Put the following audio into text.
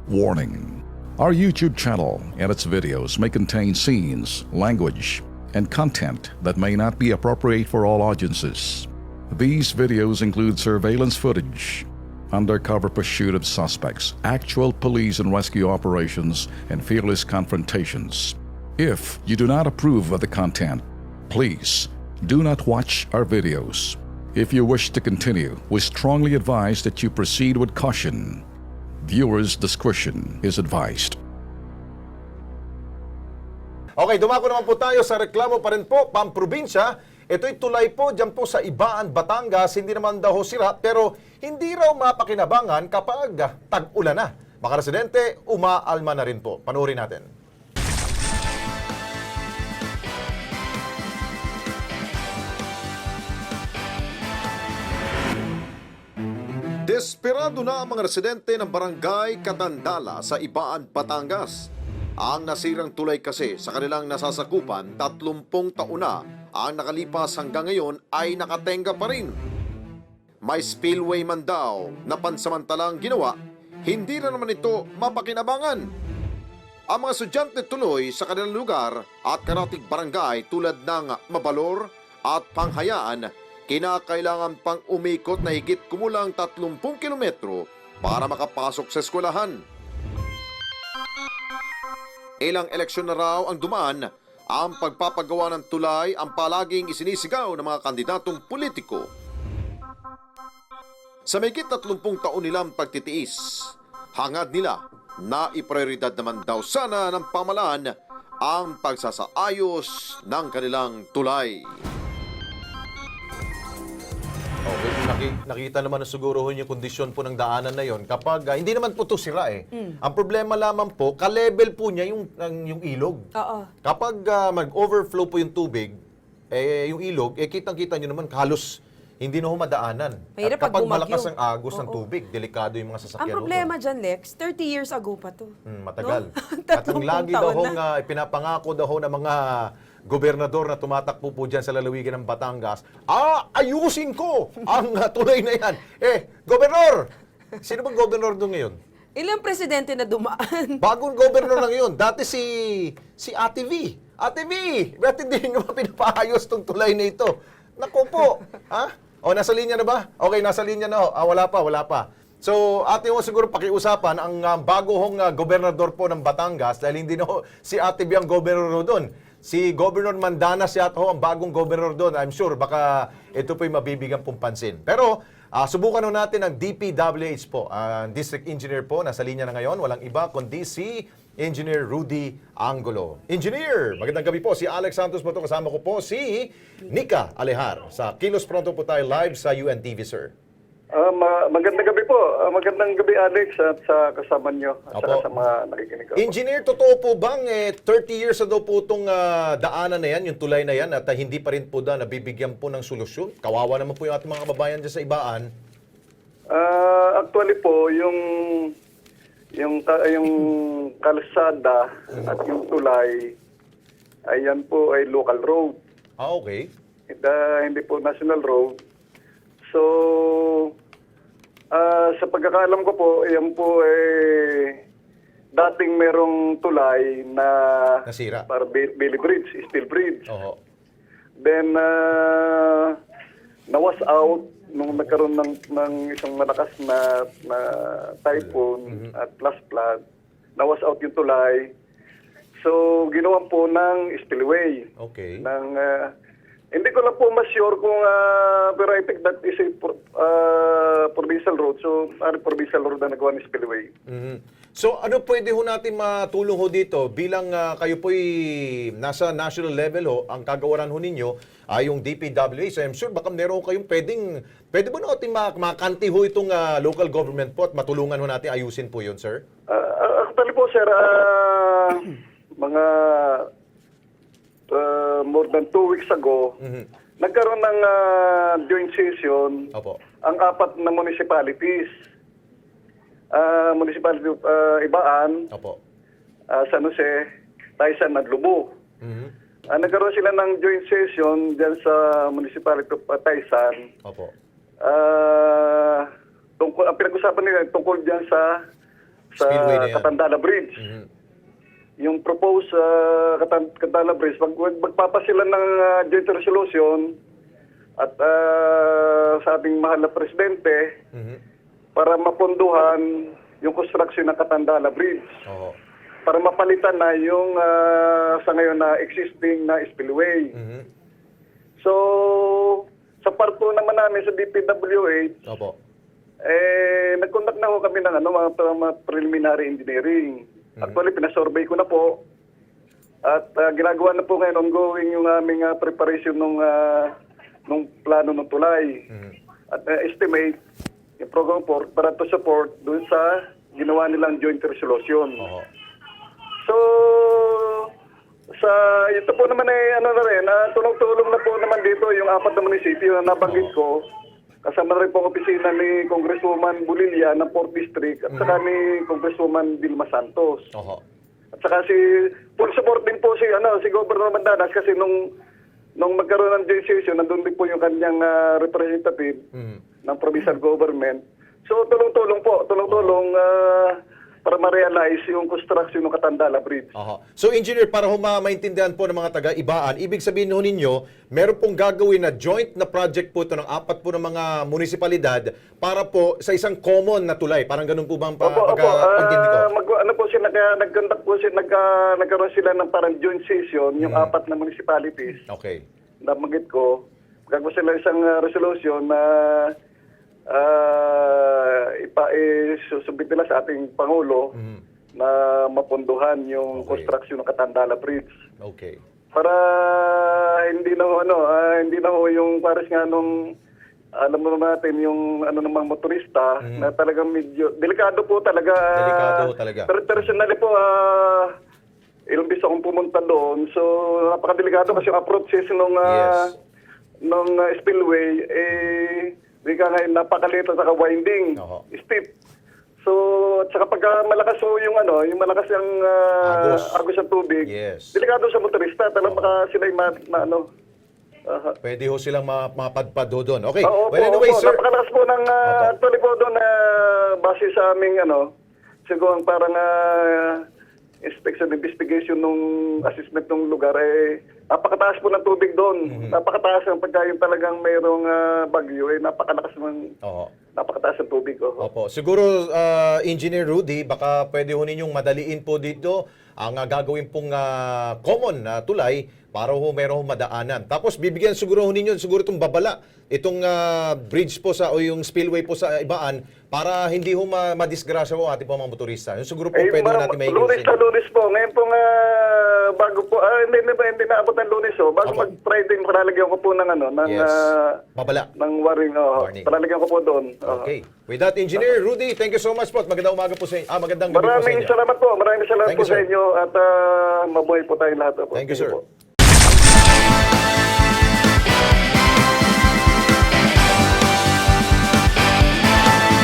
Warning: our YouTube channel and its videos may contain scenes, language, and content that may not be appropriate for all audiences. These videos include surveillance footage, undercover pursuit of suspects, actual police and rescue operations, and fearless confrontations. If you do not approve of the content, please do not watch our videos. If you wish to continue, we strongly advise that you proceed with caution. Viewers' discretion is advised. Okay, dumako naman po tayo sa reklamo pa rin po, pamprobinsya. Ito'y tulay po dyan po sa Ibaan, Batangas. Hindi naman daw sira, pero hindi raw mapakinabangan kapag tag-ulan na. Mga residente, umaalma na rin po. Panoorin natin. Desperado na ang mga residente ng barangay Katandala sa Ibaan, Batangas. Ang nasirang tulay kasi sa kanilang nasasakupan, 30 taon na ang nakalipas hanggang ngayon ay nakatenga pa rin. May spillway man daw na pansamantalang ginawa, hindi na naman ito mapakinabangan. Ang mga estudyante tuloy sa kanilang lugar at karatig barangay tulad ng Mabalor at Panghayaan, kinakailangan pang umikot na higit kumulang 30 kilometro para makapasok sa eskwelahan. Ilang eleksyon na raw ang dumaan, ang pagpapagawa ng tulay ang palaging isinisigaw ng mga kandidatong politiko. Sa mahigit 30 taon nilang pagtitiis, hangad nila na iprioridad naman daw sana ng pamahalaan ang pagsasaayos ng kanilang tulay. Okay, nakita naman na siguro yung kondisyon po ng daanan na yon kapag hindi naman po ito sira eh. Ang problema lamang po, ka-level po niya yung ilog. Oo. Kapag mag-overflow po yung tubig, yung ilog, kitang-kita nyo naman halos hindi na humadaanan. Mahirap At kapag pag bumagyo. malakas ang agos ng tubig, delikado yung mga sasakyan. Ang problema dyan, Lex, 30 years ago pa to. Matagal. No? At ang lagi daw 30 taon na. pinapangako daw ng mga gobernador na tumatakbo po dyan sa lalawigan ng Batangas, ayusin ko ang tulay na yan. Gobernador! Sino bang gobernador doon ngayon? Ilang presidente na dumaan? Bagong gobernador lang yun. Dati si Ate V. Ate V! Ba't hindi nyo ba pinapaayos tong tulay na ito? Naku po! Ha? O, nasa linya na ba? Okay, nasa linya na. Wala pa. So, atin mo siguro pakiusapan ang bago hong gobernador po ng Batangas dahil hindi na si Ate B ang gobernador doon. Si Governor Mandanas yata ang bagong gobernador doon. I'm sure baka ito po'y mabibigyan pong pansin. Pero subukan natin ang DPWH po. District Engineer po, nasa linya na ngayon. Walang iba kundi si Engineer Rudy Angulo. Engineer, magandang gabi po. Si Alex Santos po ito. Kasama ko po si Nika Alehar. Sa Kilos Pronto po tayo live sa UNTV, sir. Magandang gabi po. Magandang gabi, Alex, at sa kasama nyo at saka sa mga nakikinig ko. Engineer, totoo po bang 30 years na daw po itong daanan na yan, yung tulay na yan, at hindi pa rin po nabibigyan po ng solusyon? Kawawa naman po yung ating mga kababayan dyan sa Ibaan. Actually po, yung kalsada at yung tulay, ayan po ay local road. Okay. Hindi po national road. So, sa pagkakaalam ko po, yan po dating merong tulay na Nasira. para Bailey Bridge, Steel Bridge. Oo. Then, nawas out nung nagkaroon ng isang malakas na typhoon at flash flood. Nawas out yung tulay. So, ginawa po ng spillway. Okay. Hindi ko lang po mas-sure kung pero I think that is a provincial road. So, provincial road na nagawa ni spillway. So, ano pwede ho natin matulong ho dito? Bilang kayo po'y nasa national level ho, ang kagawaran ho ninyo ay yung DPWH. So, I'm sure baka meron kayong pwede ba natin makanti ho itong local government po at matulungan ho natin ayusin po yun, sir? Actually po, sir, mga more than 2 weeks ago, nagkaroon ng joint session ang 4 na municipalities. Municipality of Ibaan, San Jose, Taysan at Lubo. Nagkaroon sila ng joint session dyan sa Municipality of Taysan. Ang pinag-usapan nila tungkol dyan sa Spillway na yan. Katandala Bridge. Yung proposed Katandala Bridge, magpapasila ng joint resolution at sa ating mahal na presidente para mapunduhan yung construction ng Katandala Bridge. Oo. Para mapalitan na yung sa ngayon na existing na spillway. So, sa part 2 naman namin sa DPWH, Opo. nag-conduct na ho kami ng mga preliminary engineering. Actually, pinasurvey ko na po. At ginagawa na po ngayon ongoing yung aming preparation nung plano ng tulay. At estimate yung program para to support dun sa ginawa nilang joint resolution. Oo. So, ito po naman tulong-tulong na po naman dito yung 4 na munisipyo na nabanggit ko. Kasama na rin po ang opisina ni Congresswoman Bulilla ng 4th District at saka ni Congresswoman Vilma Santos. Oo. At saka full support din po si Governor Mandanas kasi nung magkaroon ng joint session, nandun din po yung kanyang representative ng provincial government. So, tulong-tulong para ma-realize yung construction ng Katandala Bridge. Aha. So, engineer, para maintindihan po ng mga taga-Ibaan, ibig sabihin ho ninyo, meron pong gagawin na joint na project po ito ng 4 po ng mga munisipalidad para po sa isang common na tulay. Parang ganun po ba ang pagkaintindi ko? Nagkaroon sila ng parang joint session, yung 4 na municipalities. Okay. Nabanggit ko, gagawa sila isang resolution na isusubmit nila sa ating Pangulo na mapunduhan yung construction ng Katandala Bridge. Okay. Para hindi na ho yung pares nga nung alam mo natin yung namang motorista na talagang medyo delikado po talaga. Delikado talaga. Personally po ilang beses akong pumunta doon. So napakadelikado kasi yung approaches nung spillway di ka ngayon napakalito sa winding, steep. So, at saka pag malakas yung malakas yung agos ng tubig, delikado sa motorista, talagang baka sila Pwede ho silang mapadpad ho doon. Okay. Well, anyway, sir. Napakalakas po ng actually po doon base sa aming siguro parang investigation nung assessment ng lugar napakataas po ng tubig doon. Napakataas ang pagka yung talagang mayroong bagyo napakalakas napakataas ng tubig. Opo. Siguro Engineer Rudy, baka pwede ho ninyong madaliin po dito ang gagawin pong common na tulay para ho meron madaanan. Tapos bibigyan siguro ho ninyo itong babala, itong bridge po o yung spillway po sa Ibaan para hindi ho madisgrasya ho ating mga motorista. Yung siguro po pwede natin mahigit sa inyo. Lunes po. Ngayon pong bago po, hindi naabot ng Lunes bago mag-Friday, palalagyan ko po ng babala. Ng warning. Palalagyan ko po doon. Okay. With that, Engineer Rudy, thank you so much po at magandang umaga po sa inyo. Magandang gabi po sa inyo. Maraming salamat po sa inyo at mabuhay po tayong lahat po. Thank you, sir.